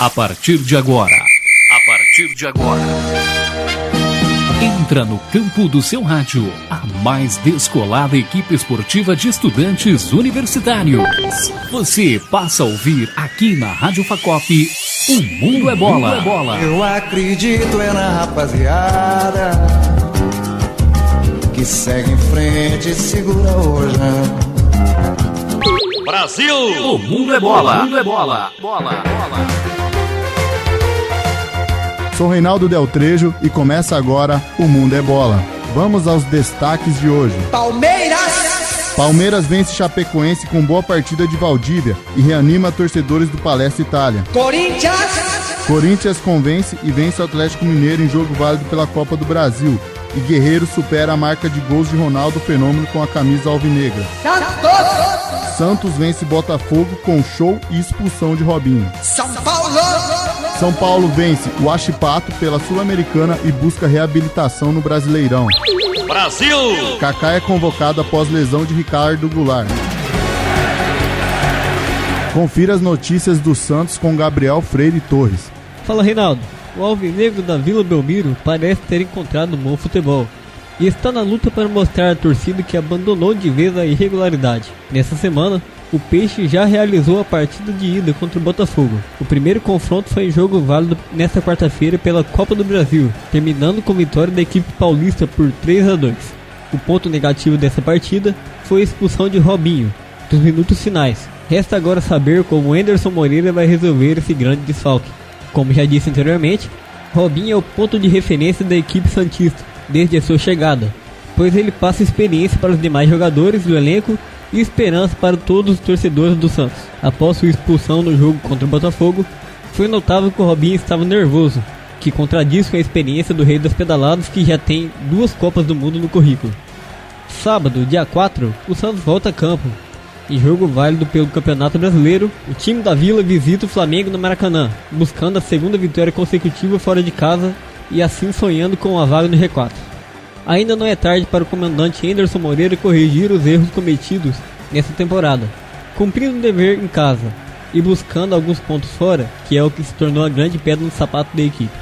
A partir de agora. Entra no campo do seu rádio, a mais descolada equipe esportiva de estudantes universitários. Você passa a ouvir aqui na Rádio Facop, O Mundo é Bola. Eu acredito na rapaziada que segue em frente e segura hoje. Brasil! O Mundo é Bola. Sou Reinaldo Del Trejo e começa agora O Mundo é Bola. Vamos aos destaques de hoje. Palmeiras vence Chapecoense com boa partida de Valdívia e reanima torcedores do Palestra Itália. Corinthians convence e vence o Atlético Mineiro em jogo válido pela Copa do Brasil. E Guerreiro supera a marca de gols de Ronaldo Fenômeno com a camisa alvinegra. Santos vence Botafogo com show e expulsão de Robinho. São Paulo vence o Huachipato pela Sul-Americana e busca reabilitação no Brasileirão. Brasil! Kaká é convocado após lesão de Ricardo Goulart. Confira as notícias do Santos com Gabriel Freire Torres. Fala, Reinaldo. O alvinegro da Vila Belmiro parece ter encontrado um bom futebol e está na luta para mostrar à torcida que abandonou de vez a irregularidade. Nessa semana, o Peixe já realizou a partida de ida contra o Botafogo. O primeiro confronto foi em jogo válido nesta quarta-feira pela Copa do Brasil, terminando com vitória da equipe paulista por 3-2. O ponto negativo dessa partida foi a expulsão de Robinho, dos minutos finais. Resta agora saber como Anderson Moreira vai resolver esse grande desfalque. Como já disse anteriormente, Robinho é o ponto de referência da equipe santista desde a sua chegada, pois ele passa experiência para os demais jogadores do elenco e esperança para todos os torcedores do Santos. Após sua expulsão no jogo contra o Botafogo, foi notável que o Robinho estava nervoso, que contradiz com a experiência do Rei das Pedaladas, que já tem 2 Copas do Mundo no currículo. Sábado, dia 4, o Santos volta a campo. Em jogo válido pelo Campeonato Brasileiro, o time da Vila visita o Flamengo no Maracanã, buscando a segunda vitória consecutiva fora de casa e assim sonhando com a vaga no G4. Ainda não é tarde para o comandante Anderson Moreira corrigir os erros cometidos nessa temporada, cumprindo o dever em casa e buscando alguns pontos fora, que é o que se tornou a grande pedra no sapato da equipe.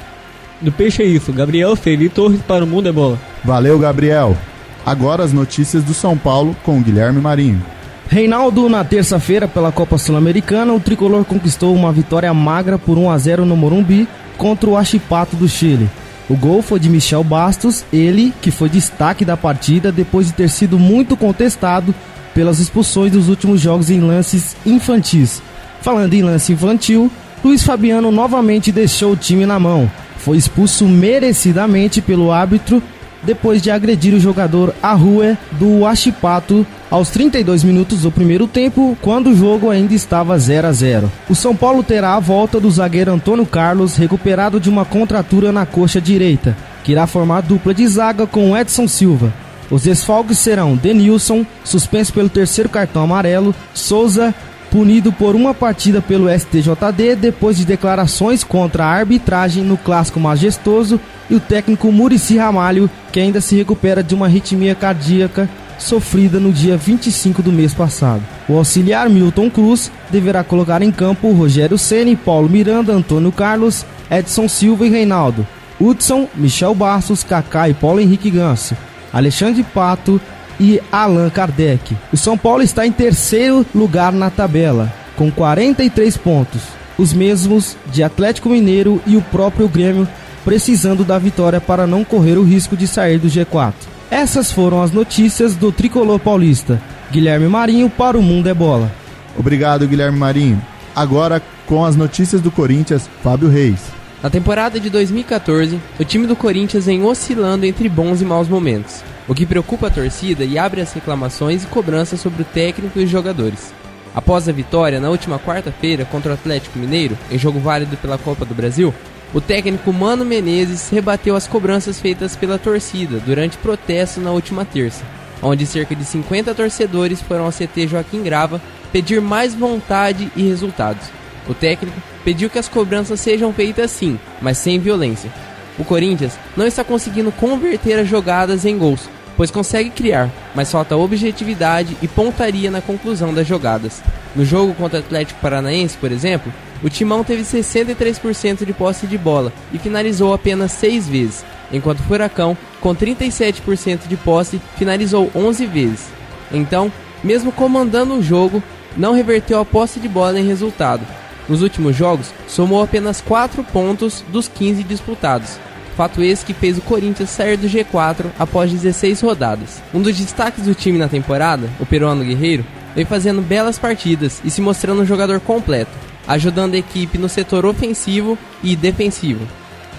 Do Peixe é isso, Gabriel Freire Torres para o Mundo é Bola. Valeu, Gabriel. Agora as notícias do São Paulo com Guilherme Marinho. Reinaldo, na terça-feira pela Copa Sul-Americana, o tricolor conquistou uma vitória magra por 1-0 no Morumbi contra o Huachipato do Chile. O gol foi de Michel Bastos, ele que foi destaque da partida depois de ter sido muito contestado pelas expulsões dos últimos jogos em lances infantis. Falando em lance infantil, Luiz Fabiano novamente deixou o time na mão. Foi expulso merecidamente pelo árbitro depois de agredir o jogador Arrue do Huachipato aos 32 minutos do primeiro tempo, quando o jogo ainda estava 0-0. O São Paulo terá a volta do zagueiro Antônio Carlos, recuperado de uma contratura na coxa direita, que irá formar dupla de zaga com Edson Silva. Os desfalques serão Denilson, suspenso pelo 3º cartão amarelo, Souza, punido por uma partida pelo STJD depois de declarações contra a arbitragem no Clássico Majestoso, e o técnico Muricy Ramalho, que ainda se recupera de uma arritmia cardíaca sofrida no dia 25 do mês passado. O auxiliar Milton Cruz deverá colocar em campo Rogério Ceni, Paulo Miranda, Antônio Carlos, Edson Silva e Reinaldo, Hudson, Michel Bastos, Kaká e Paulo Henrique Ganso, Alexandre Pato e Allan Kardec. O São Paulo está em terceiro lugar na tabela, com 43 pontos, os mesmos de Atlético Mineiro e o próprio Grêmio, precisando da vitória para não correr o risco de sair do G4. Essas foram as notícias do tricolor paulista. Guilherme Marinho para o Mundo é Bola. Obrigado, Guilherme Marinho. Agora, com as notícias do Corinthians, Fábio Reis. Na temporada de 2014, o time do Corinthians vem oscilando entre bons e maus momentos, o que preocupa a torcida e abre as reclamações e cobranças sobre o técnico e os jogadores. Após a vitória na última quarta-feira contra o Atlético Mineiro, em jogo válido pela Copa do Brasil, o técnico Mano Menezes rebateu as cobranças feitas pela torcida durante protesto na última terça, onde cerca de 50 torcedores foram ao CT Joaquim Grava pedir mais vontade e resultados. O técnico pediu que as cobranças sejam feitas sim, mas sem violência. O Corinthians não está conseguindo converter as jogadas em gols, pois consegue criar, mas falta objetividade e pontaria na conclusão das jogadas. No jogo contra o Atlético Paranaense, por exemplo, o Timão teve 63% de posse de bola e finalizou apenas 6 vezes, enquanto o Furacão, com 37% de posse, finalizou 11 vezes. Então, mesmo comandando o jogo, não reverteu a posse de bola em resultado. Nos últimos jogos, somou apenas 4 pontos dos 15 disputados. Fato esse que fez o Corinthians sair do G4 após 16 rodadas. Um dos destaques do time na temporada, o peruano Guerreiro, vem fazendo belas partidas e se mostrando um jogador completo, ajudando a equipe no setor ofensivo e defensivo.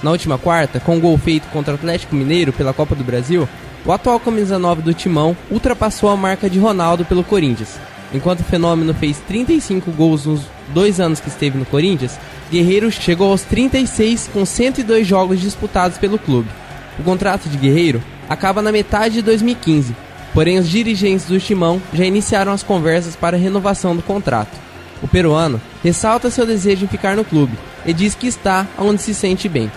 Na última quarta, com o gol feito contra o Atlético Mineiro pela Copa do Brasil, o atual camisa 9 do Timão ultrapassou a marca de Ronaldo pelo Corinthians. Enquanto o fenômeno fez 35 gols nos 2 anos que esteve no Corinthians, Guerreiro chegou aos 36 com 102 jogos disputados pelo clube. O contrato de Guerreiro acaba na metade de 2015, porém os dirigentes do Timão já iniciaram as conversas para a renovação do contrato. O peruano ressalta seu desejo em ficar no clube e diz que está onde se sente bem.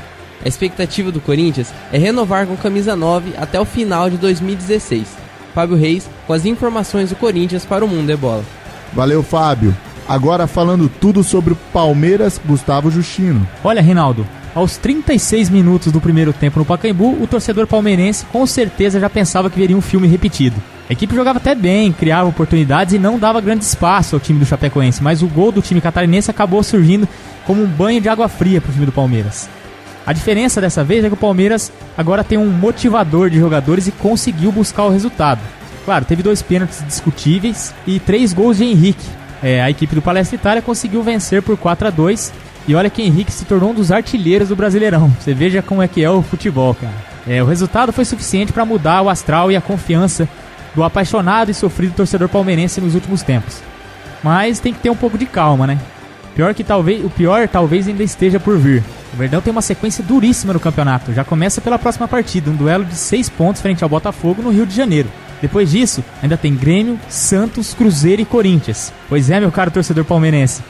A expectativa do Corinthians é renovar com camisa 9 até o final de 2016. Fábio Reis com as informações do Corinthians para o Mundo é Bola. Valeu, Fábio. Agora falando tudo sobre o Palmeiras, Gustavo Justino. Olha, Reinaldo, aos 36 minutos do primeiro tempo no Pacaembu, o torcedor palmeirense com certeza já pensava que veria um filme repetido. A equipe jogava até bem, criava oportunidades e não dava grande espaço ao time do Chapecoense, mas o gol do time catarinense acabou surgindo como um banho de água fria para o time do Palmeiras. A diferença dessa vez é que o Palmeiras agora tem um motivador de jogadores e conseguiu buscar o resultado. Claro, teve 2 pênaltis discutíveis e 3 gols de Henrique. A equipe do Palestra Itália conseguiu vencer por 4-2 e olha que Henrique se tornou um dos artilheiros do Brasileirão. Você veja como é que é o futebol, cara. O resultado foi suficiente para mudar o astral e a confiança do apaixonado e sofrido torcedor palmeirense nos últimos tempos. Mas tem que ter um pouco de calma, né? O pior talvez ainda esteja por vir. O Verdão tem uma sequência duríssima no campeonato. Já começa pela próxima partida, um duelo de 6 pontos frente ao Botafogo no Rio de Janeiro. Depois disso, ainda tem Grêmio, Santos, Cruzeiro e Corinthians. Pois é, meu caro torcedor palmeirense,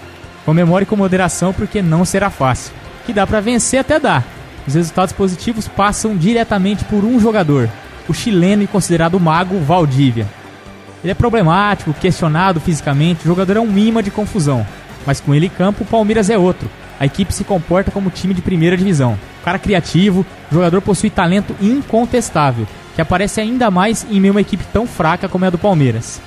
comemore com moderação porque não será fácil. Que dá pra vencer até dá. Os resultados positivos passam diretamente por um jogador, o chileno e considerado mago Valdívia. Ele é problemático, questionado fisicamente, o jogador é um imã de confusão. Mas com ele em campo, o Palmeiras é outro. A equipe se comporta como time de primeira divisão. Cara criativo, o jogador possui talento incontestável, que aparece ainda mais em meio a uma equipe tão fraca como é a do Palmeiras.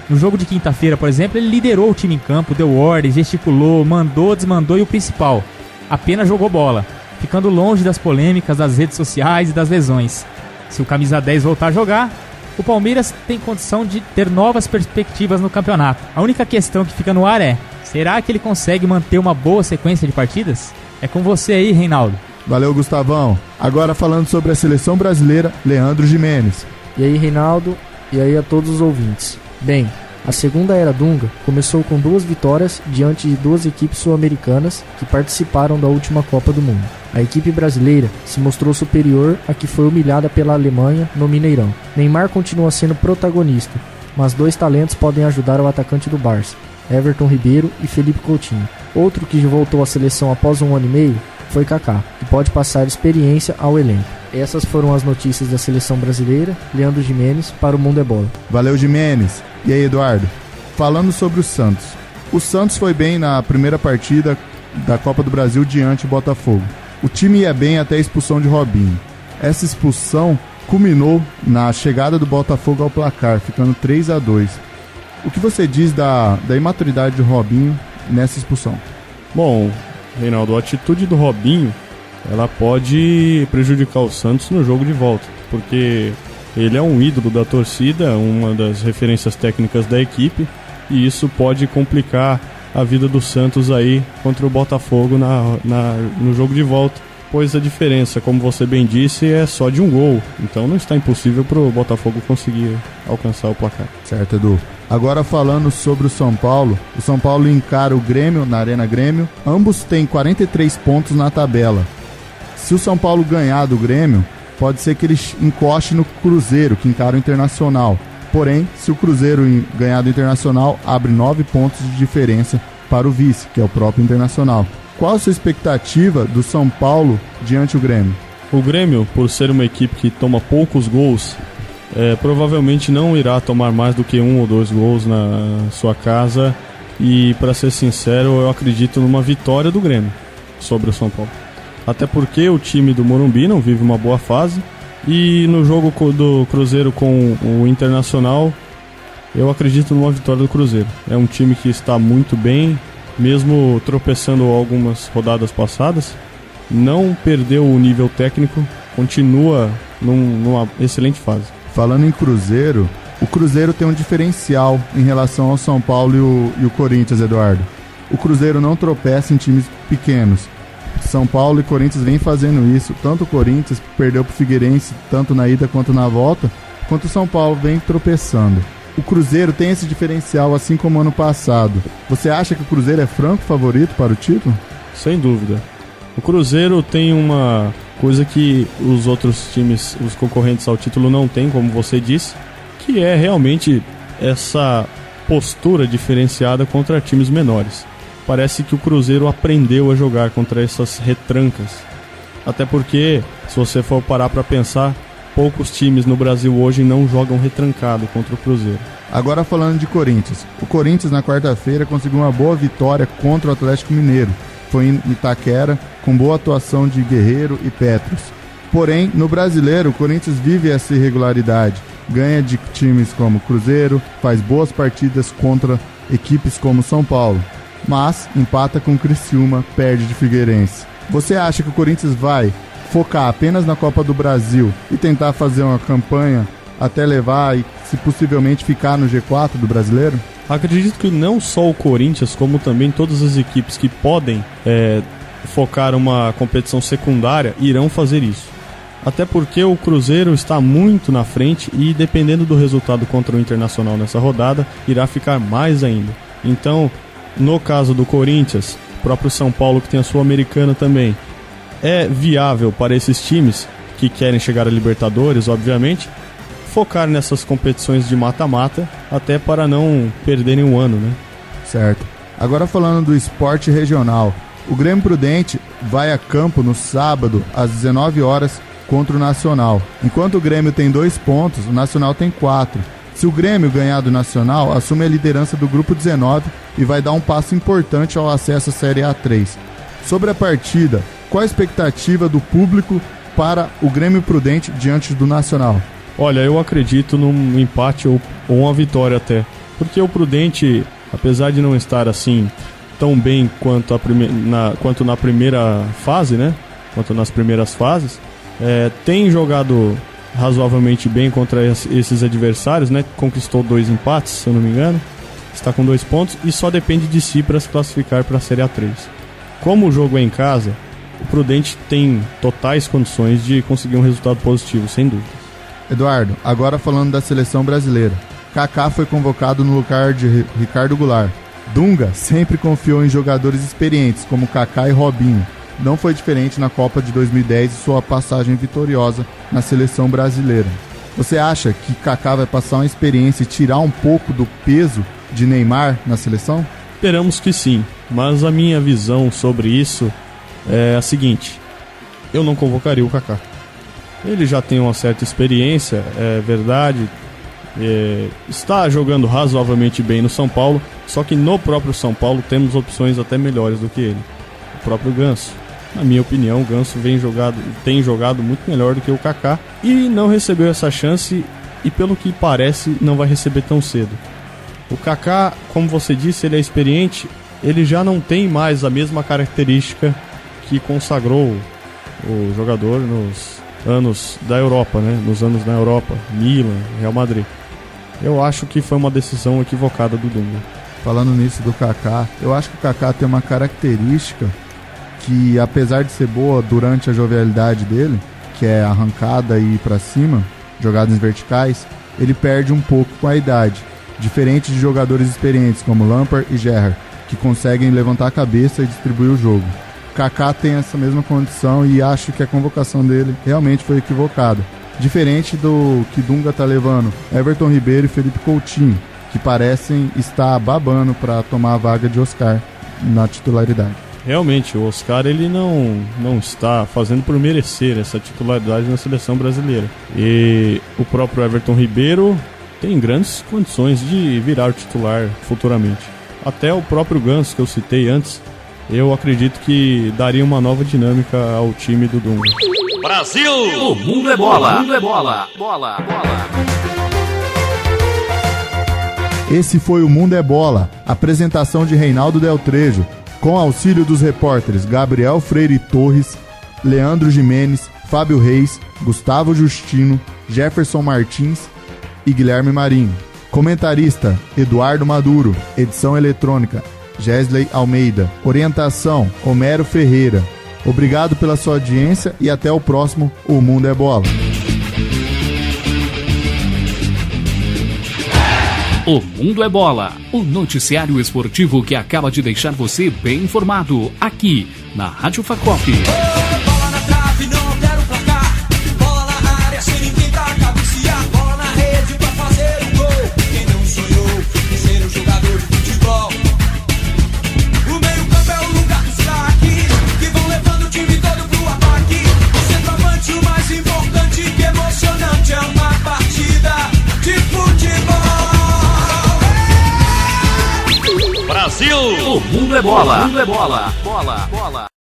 No jogo de quinta-feira, por exemplo, ele liderou o time em campo, deu ordens, gesticulou, mandou, desmandou e o principal, apenas jogou bola, ficando longe das polêmicas, das redes sociais e das lesões. Se o camisa 10 voltar a jogar, o Palmeiras tem condição de ter novas perspectivas no campeonato. A única questão que fica no ar é: será que ele consegue manter uma boa sequência de partidas? É com você aí, Reinaldo. Valeu, Gustavão. Agora falando sobre a seleção brasileira, Leandro Gimenez. E aí, Reinaldo, e aí a todos os ouvintes. Bem, a segunda era Dunga começou com 2 vitórias diante de 2 equipes sul-americanas que participaram da última Copa do Mundo. A equipe brasileira se mostrou superior à que foi humilhada pela Alemanha no Mineirão. Neymar continua sendo protagonista, mas 2 talentos podem ajudar o atacante do Barça, Everton Ribeiro e Felipe Coutinho. Outro que voltou à seleção após 1 ano e meio foi Kaká, que pode passar experiência ao elenco. Essas foram as notícias da seleção brasileira. Leandro Gimenez para o Mundo é Bola. Valeu, Gimenez. E aí, Eduardo? Falando sobre o Santos. O Santos foi bem na primeira partida da Copa do Brasil diante do Botafogo. O time ia bem até a expulsão de Robinho. Essa expulsão culminou na chegada do Botafogo ao placar, ficando 3-2. O que você diz da imaturidade de Robinho nessa expulsão? Bom, Reinaldo, a atitude do Robinho, ela pode prejudicar o Santos no jogo de volta, porque ele é um ídolo da torcida, uma das referências técnicas da equipe, e isso pode complicar a vida do Santos aí contra o Botafogo no jogo de volta, pois a diferença, como você bem disse, é só de um gol, então não está impossível para o Botafogo conseguir alcançar o placar. Certo, Edu. Agora falando sobre o São Paulo encara o Grêmio na Arena Grêmio. Ambos têm 43 pontos na tabela. Se o São Paulo ganhar do Grêmio, pode ser que ele encoste no Cruzeiro, que encara o Internacional. Porém, se o Cruzeiro ganhar do Internacional, abre 9 pontos de diferença para o vice, que é o próprio Internacional. Qual a sua expectativa do São Paulo diante do Grêmio? O Grêmio, por ser uma equipe que toma poucos gols provavelmente não irá tomar mais do que 1 ou 2 gols na sua casa. E, para ser sincero, eu acredito numa vitória do Grêmio sobre o São Paulo. Até porque o time do Morumbi não vive uma boa fase. E no jogo do Cruzeiro com o Internacional, eu acredito numa vitória do Cruzeiro. É um time que está muito bem, mesmo tropeçando algumas rodadas passadas. Não perdeu o nível técnico, continua numa excelente fase. Falando em Cruzeiro, o Cruzeiro tem um diferencial em relação ao São Paulo e o Corinthians, Eduardo. O Cruzeiro não tropeça em times pequenos. São Paulo e Corinthians vêm fazendo isso. Tanto o Corinthians perdeu para o Figueirense, tanto na ida quanto na volta, quanto o São Paulo vem tropeçando. O Cruzeiro tem esse diferencial, assim como ano passado. Você acha que o Cruzeiro é franco favorito para o título? Sem dúvida. O Cruzeiro tem uma coisa que os outros times, os concorrentes ao título, não têm, como você disse, que é realmente essa postura diferenciada contra times menores. Parece que o Cruzeiro aprendeu a jogar contra essas retrancas. Até porque, se você for parar para pensar, poucos times no Brasil hoje não jogam retrancado contra o Cruzeiro. Agora falando de Corinthians. O Corinthians na quarta-feira conseguiu uma boa vitória contra o Atlético Mineiro. Foi em Itaquera, com boa atuação de Guerreiro e Petros. Porém, no Brasileiro, o Corinthians vive essa irregularidade. Ganha de times como Cruzeiro, faz boas partidas contra equipes como São Paulo. Mas empata com o Criciúma, perde de Figueirense. Você acha que o Corinthians vai focar apenas na Copa do Brasil e tentar fazer uma campanha até levar e, se possivelmente, ficar no G4 do Brasileiro? Acredito que não só o Corinthians, como também todas as equipes que podem focar uma competição secundária irão fazer isso. Até porque o Cruzeiro está muito na frente e, dependendo do resultado contra o Internacional nessa rodada, irá ficar mais ainda. Então, no caso do Corinthians, o próprio São Paulo, que tem a Sul-Americana também, é viável para esses times que querem chegar a Libertadores, obviamente, focar nessas competições de mata-mata, até para não perderem um ano, né? Certo. Agora falando do esporte regional, o Grêmio Prudente vai a campo no sábado, às 19 horas, contra o Nacional. Enquanto o Grêmio tem 2 pontos, o Nacional tem 4. Se o Grêmio ganhar do Nacional, assume a liderança do Grupo 19 e vai dar um passo importante ao acesso à Série A3. Sobre a partida, qual a expectativa do público para o Grêmio Prudente diante do Nacional? Olha, eu acredito num empate ou uma vitória até. Porque o Prudente, apesar de não estar assim tão bem quanto na primeira fase, né? Quanto nas primeiras fases, tem jogado razoavelmente bem contra esses adversários, né? Conquistou 2 empates, se eu não me engano. Está com 2 pontos e só depende de si para se classificar para a Série A3. Como o jogo é em casa, o Prudente tem totais condições de conseguir um resultado positivo, sem dúvida. Eduardo, agora falando da seleção brasileira. Kaká foi convocado no lugar de Ricardo Goulart. Dunga sempre confiou em jogadores experientes como Kaká e Robinho. Não foi diferente na Copa de 2010 e sua passagem vitoriosa na seleção brasileira. Você acha que Kaká vai passar uma experiência e tirar um pouco do peso de Neymar na seleção? Esperamos que sim, mas a minha visão sobre isso é a seguinte: eu não convocaria o Kaká. Ele já tem uma certa experiência, é verdade, está jogando razoavelmente bem no São Paulo, só que no próprio São Paulo temos opções até melhores do que ele. O próprio Ganso. Na minha opinião, o Ganso tem jogado muito melhor do que o Kaká e não recebeu essa chance e, pelo que parece, não vai receber tão cedo. O Kaká, como você disse, ele é experiente, ele já não tem mais a mesma característica que consagrou o jogador nos anos da Europa, né? Nos anos na Europa, Milan, Real Madrid. Eu acho que foi uma decisão equivocada do Dunga. Falando nisso do Kaká, eu acho que o Kaká tem uma característica que, apesar de ser boa durante a jovialidade dele, que é arrancada e ir pra cima, jogadas verticais, ele perde um pouco com a idade, diferente de jogadores experientes como Lampard e Gerrard, que conseguem levantar a cabeça e distribuir o jogo. Kaká tem essa mesma condição e acho que a convocação dele realmente foi equivocada. Diferente do que Dunga tá levando Everton Ribeiro e Felipe Coutinho, que parecem estar babando para tomar a vaga de Oscar na titularidade. realmente o Oscar ele não está fazendo por merecer essa titularidade na seleção brasileira. E o próprio Everton Ribeiro tem grandes condições de virar titular futuramente. Até o próprio Ganso, que eu citei antes, eu acredito que daria uma nova dinâmica ao time do Dunga. Brasil! O mundo é bola! O mundo é bola! Bola, bola! Esse foi o Mundo é Bola, apresentação de Reinaldo Del Trejo, com auxílio dos repórteres Gabriel Freire Torres, Leandro Jimenez, Fábio Reis, Gustavo Justino, Jefferson Martins e Guilherme Marinho. Comentarista, Eduardo Maduro. Edição eletrônica, Gesley Almeida. Orientação, Homero Ferreira. Obrigado pela sua audiência e até o próximo O Mundo é Bola. O Mundo é Bola, o noticiário esportivo que acaba de deixar você bem informado, aqui na Rádio Facop. Bola na trave, não quero placar. Bola na área, sem ninguém tá cabecear. Bola na rede pra fazer o gol. Quem não sonhou em ser um jogador de futebol? O meio-campo é o lugar dos craques que vão levando o time todo pro ataque. O centroavante, o mais importante, que emocionante é uma partida de futebol. Brasil! O mundo é bola! O mundo é bola! Bola, bola!